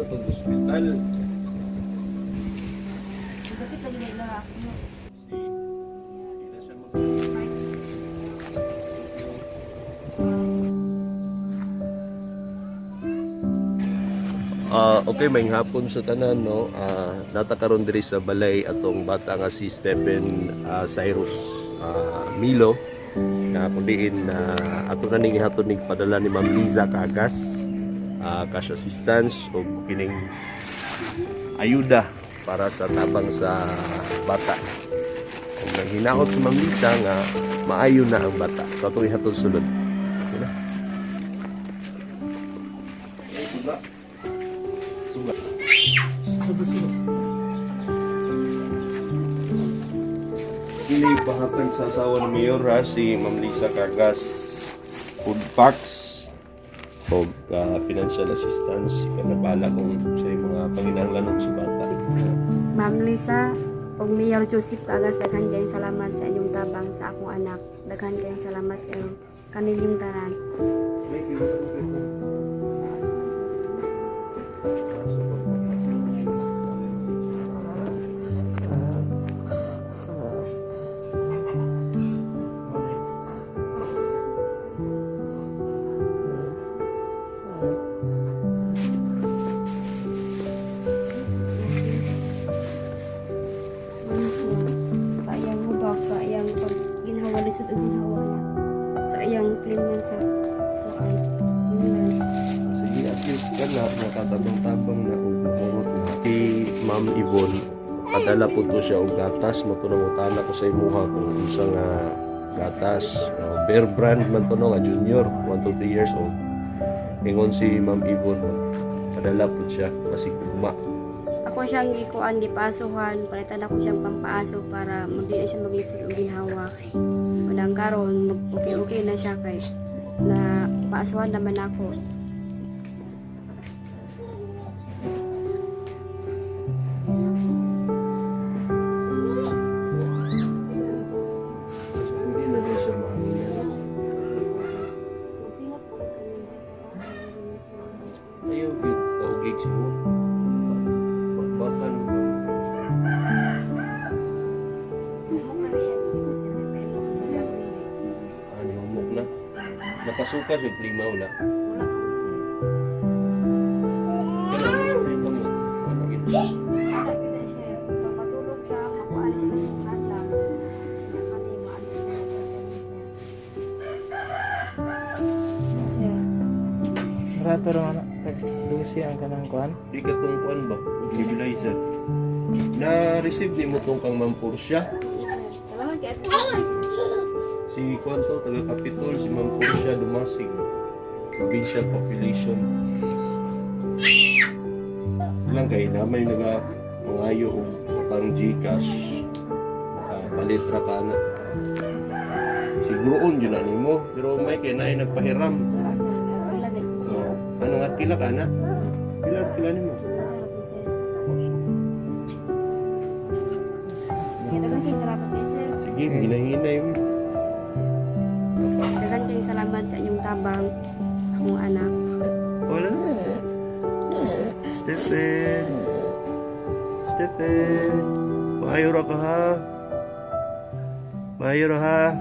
itong hospital. Bakit lagi nila? Okay, may hapon sa tanan, no. Natakaroon diri sa balay atong bata nga si Stephen Cyrus Milo na kundiin na ato na ning ihatod ning padala ni Ma'am Liza Cagas cash assistance o kining ayuda para sa tabang sa bata. Kung naghinahot si Ma'am Liza nga maayo na ang bata. So atong ihatod sulod. Okay na. Kini pahatag sa asawa ni Mayor si Ma'am Liza Cagas food packs o financial assistance kada bala kung sa mga panginahanglan sa bata. Ma'am Lisa, og Mayor Joseph Cagas, daghan kayong salamat sa inyong tabang sa akong anak. Daghan kayong salamat kayong kanilang tanan. Sa iyang hubak, sa iyang ginhawa, lisod ang ginhawa niya. Sa iyang klima sa kuan. Sige, at least ka na nakatabang-tabang na umurot na. Si Ma'am Yvonne, padala po to siya og gatas. Matunang-utana ko sa imuha kung isa nga gatas. Bear brand man to no, nga junior, 1 to 3 years old. Ingon si Ma'am Yvonne, padala po siya kasi kuma. Ako siyang gikuan, gipasuhan, palitan ako siyang pampaaso para hindi na siya maglisod og ginhawa. Walang karon, okay na siya kay na paasuhan naman ako. Hindi na din siya mahangin. Ayaw, kaugig siya. Bakbakan. Ano, humok na. Nakasuka siya, prima wala. Kailangan na yung gamot. Ano gina? Rato rin lusi ang kanang kuan. Di ka itong kuan ba? Nebulizer. Na-receive ni mo itong kang Ma'am Portia. Salamat kay Si kuan to, taga Capitol, si Ma'am Portia Dumasig. Provincial population. Lang kay naman yung mangayo o pang Gcash. Palitra ka na. Siguroon yun na mo. Pero may kaya na ay nagpahiram. Ano nga kila ka na? Kila ni mo. Sige, hinahinay mo. Daghan kayong salamat sa inyong tabang sa akong anak. Wala na. Stephen. Stephen. Maayo ra ka ha. Maayo ra ha.